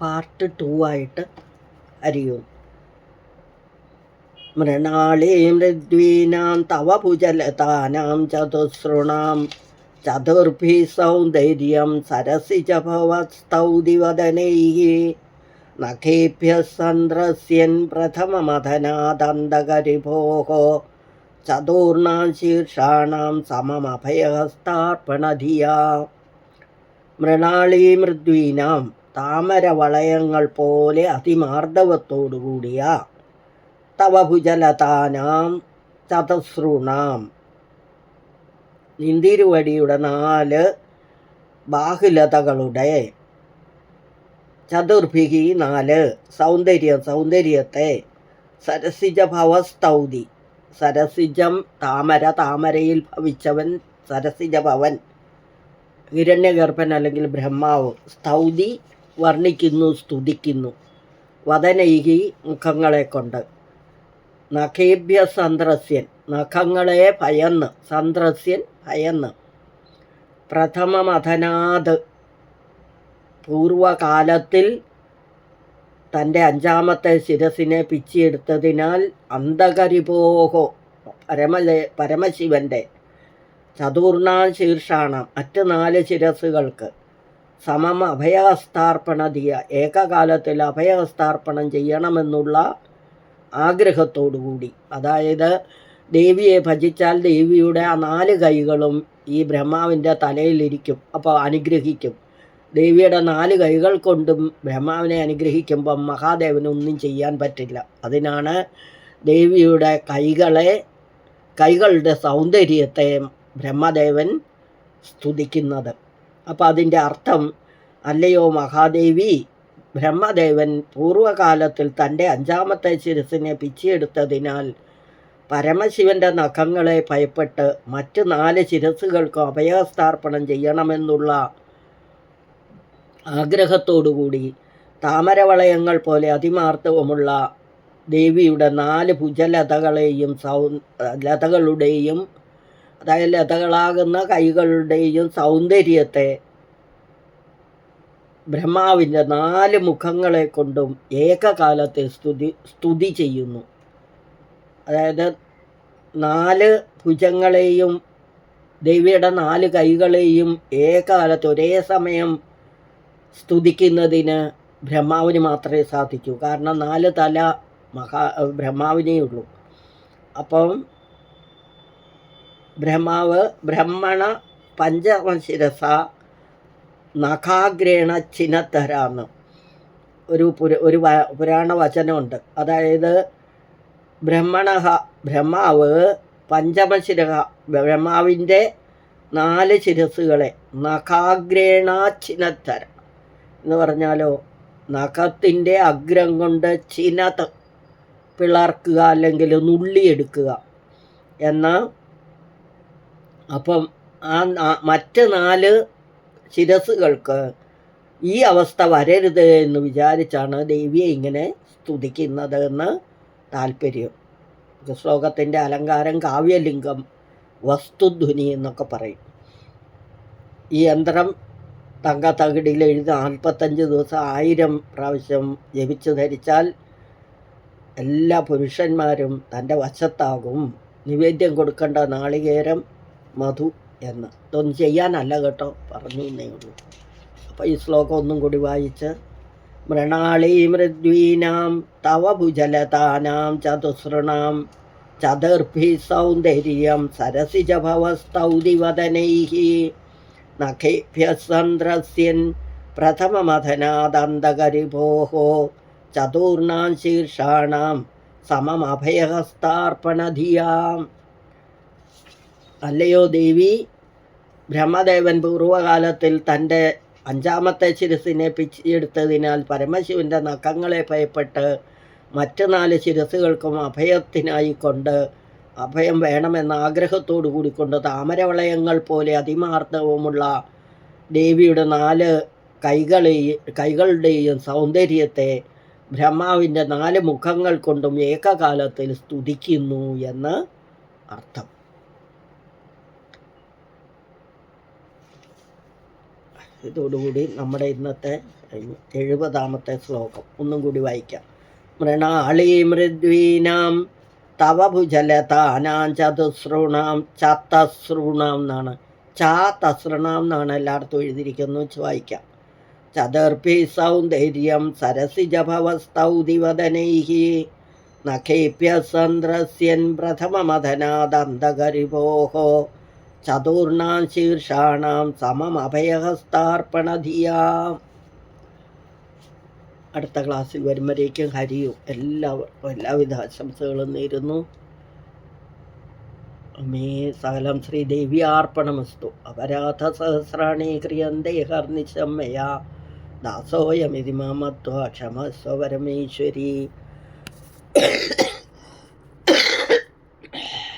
Part 2 ആയിട്ട് അറിയും. മൃണാളീ മൃദ്വീനാം തവ ഭുജലതാനാം ചതുസൃണാം ചതുർഭി സൗന്ദര്യം സരസിജ ഭവസ്തൗതിവദനൈഃ നഖേഭ്യഃ സന്ദ്രസ്യൻ പ്രഥമമഥനാദന്തകരിഭോः ചതുർണാം ശീർഷാണാം സമമഭയഹസ്താർപ്പണധിയാ. മൃണാളീ മൃദ്വീനാം താമരവളയങ്ങൾ പോലെ അതിമാർദ്ദവത്തോടുകൂടിയ തവ ഭുജലതാനാം ചതുസൃണാം നിന്തിരുവടിയുടെ 4 ബാഹുലതകളുടെ ചതുർഭിഹി 4 സൗന്ദര്യത്തെ സരസിജ ഭവസ്തൗതി സരസിജം താമരയിൽ ഭവിച്ചവൻ സരസിജ ഭവൻ ഹിരണ്യഗർഭൻ അല്ലെങ്കിൽ ബ്രഹ്മാവ് സ്തൗതി വർണ്ണിക്കുന്നു സ്തുതിക്കുന്നു വദനൈഹി മുഖങ്ങളെ കൊണ്ട് നഖേഭ്യ സന്ദ്രസ്യൻ നഖങ്ങളെ ഭയന്ന് സന്ദ്രസ്യൻ ഭയന്ന് പ്രഥമമഥനാത് പൂർവകാലത്തിൽ തൻ്റെ 5ാമത്തെ ശിരസിനെ പിച്ചിയെടുത്തതിനാൽ അന്തകരിപോഹോ പരമശിവൻ്റെ ചതുർണാം ശീർഷാണം മറ്റ് 4 ശിരസുകൾക്ക് സമം അഭയഹസ്താർപ്പണധിയ ഏകകാലത്തിൽ അഭയഹസ്താർപ്പണം ചെയ്യണമെന്നുള്ള ആഗ്രഹത്തോടുകൂടി, അതായത് ദേവിയെ ഭജിച്ചാൽ ദേവിയുടെ ആ 4 കൈകളും ഈ ബ്രഹ്മാവിൻ്റെ തലയിലിരിക്കും, അപ്പോൾ അനുഗ്രഹിക്കും. ദേവിയുടെ 4 കൈകൾ കൊണ്ടും ബ്രഹ്മാവിനെ അനുഗ്രഹിക്കുമ്പം മഹാദേവനൊന്നും ചെയ്യാൻ പറ്റില്ല. അതിനാണ് ദേവിയുടെ കൈകളുടെ സൗന്ദര്യത്തെ ബ്രഹ്മദേവൻ സ്തുതിക്കുന്നത്. അപ്പം അതിൻ്റെ അർത്ഥം, അല്ലയോ മഹാദേവി, ബ്രഹ്മദേവൻ പൂർവകാലത്തിൽ തൻ്റെ 5ാമത്തെ ശിരസിനെ പിച്ചിയെടുത്തതിനാൽ പരമശിവൻ്റെ നഖങ്ങളെ ഭയപ്പെട്ട് മറ്റ് 4 ശിരസുകൾക്കും അഭയഹസ്താർപ്പണം ചെയ്യണമെന്നുള്ള ആഗ്രഹത്തോടുകൂടി താമരവളയങ്ങൾ പോലെ അതിമാർദ്ദവമുള്ള ദേവിയുടെ 4 ഭുജലതകളെയും ലതകളുടെയും, അതായത് ലതകളാകുന്ന കൈകളുടെയും സൗന്ദര്യത്തെ ബ്രഹ്മാവിൻ്റെ 4 മുഖങ്ങളെ കൊണ്ടും ഏകകാലത്തിൽ സ്തുതി ചെയ്യുന്നു. അതായത് 4 ഭുജങ്ങളെയും ദേവിയുടെ 4 കൈകളെയും ഏകകാലത്ത് ഒരേ സമയം സ്തുതിക്കുന്നതിന് ബ്രഹ്മാവിന് മാത്രമേ സാധിക്കൂ. കാരണം 4 തല ബ്രഹ്മാവിനേ ഉള്ളൂ. അപ്പം ബ്രഹ്മണ പഞ്ചമശിരസ നഖാഗ്രേണ ചിനത്തരാന്ന് ഒരു പുരാണ വചനമുണ്ട്. അതായത് ബ്രഹ്മാവ് പഞ്ചമശിരഹ ബ്രഹ്മാവിൻ്റെ 4 ശിരസുകളെ നഖാഗ്രേണ ചിനത്തര എന്ന് പറഞ്ഞാലോ നഖത്തിൻ്റെ അഗ്രം കൊണ്ട് ചിനത്ത് പിളർക്കുക അല്ലെങ്കിൽ നുള്ളിയെടുക്കുക എന്ന്. അപ്പം ആ മറ്റ് 4 ശിരസുകൾക്ക് ഈ അവസ്ഥ വരരുത് എന്ന് വിചാരിച്ചാണ് ദേവിയെ ഇങ്ങനെ സ്തുതിക്കുന്നത് എന്ന് താല്പര്യം. ശ്ലോകത്തിൻ്റെ അലങ്കാരം കാവ്യലിംഗം, വസ്തുധ്വനി എന്നൊക്കെ പറയും. ഈ യന്ത്രം തങ്കത്തകിടിയിൽ എഴുതി 45 ദിവസം 1000 പ്രാവശ്യം ജപിച്ച് ധരിച്ചാൽ എല്ലാ പുരുഷന്മാരും തൻ്റെ വശത്താകും. നിവേദ്യം കൊടുക്കേണ്ട നാളികേരം, മധു എന്ന്. ഇതൊന്നും ചെയ്യാനല്ല കേട്ടോ, പറഞ്ഞു എന്നേ ഉള്ളൂ. അപ്പോൾ ഈ ശ്ലോകം ഒന്നും കൂടി വായിച്ച്, മൃണാളീ മൃദ്വീനാം തവ ഭുജലതാനാം ചതുസൃണാം ചതുർഭി സൗന്ദര്യം സരസിജ ഭവസ്തൗതിവദനൈഃ നഖേഭ്യഃ സന്ദ്രസ്യൻ പ്രഥമമഥനാദന്തകരിഭോः ചതുർണാം ശീർഷാണാം സമമഭയഹസ്താർപ്പണധിയാം. അല്ലയോ ദേവി, ബ്രഹ്മദേവൻ പൂർവകാലത്തിൽ തൻ്റെ 5ാമത്തെ ശിരസിനെ പിച്ചിയെടുത്തതിനാൽ പരമശിവൻ്റെ നഖങ്ങളെ ഭയപ്പെട്ട് മറ്റ് 4 ശിരസുകൾക്കും അഭയത്തിനായിക്കൊണ്ട് അഭയം വേണമെന്ന ആഗ്രഹത്തോടു കൂടിക്കൊണ്ട് താമരവളയങ്ങൾ പോലെ അതിമാർദ്ദവമുള്ള ദേവിയുടെ 4 കൈകളുടെയും സൗന്ദര്യത്തെ ബ്രഹ്മാവിൻ്റെ 4 മുഖങ്ങൾ കൊണ്ടും ഏകകാലത്തിൽ സ്തുതിക്കുന്നു എന്ന് അർത്ഥം. ഇതോടുകൂടി നമ്മുടെ ഇന്നത്തെ 70ാമത്തെ ശ്ലോകം ഒന്നും കൂടി വായിക്കാം. മൃണാളീ മൃദ്വീനാം തവ ഭുജലതാനാം ചതുശ്രൂണാം ചതശ്രൂണാം എന്നാണ്, ചാതസൃണാം എന്നാണ് എല്ലായിടത്തും എഴുതിയിരിക്കുന്നത്. വായിക്കാം. ചതുർഭി സൗന്ദര്യം സരസിജഭവസ്തൗതിവദനൈഃ നഖേഭ്യ സന്ദ്രസ്യൻ പ്രഥമമഥനാദന്തകരിപോः ചതുർണാം ശീർഷാണാം സമമഭയഹസ്താർപ്പണധിയാ. അടുത്ത ക്ലാസ്സിൽ വരുമ്പോഴേക്കും ഹരിയും എല്ലാവർക്കും എല്ലാവിധ ആശംസകളും നേരുന്നു. അമേ സകലം ശ്രീദേവ്യാർപ്പണമസ്തു. അപരാധ സഹസ്രാണി ക്രിയന്തേ ഹർനിശം മയാ ദാസോയമിതി മാമത്വാ ക്ഷമസ്വ പരമേശ്വരി.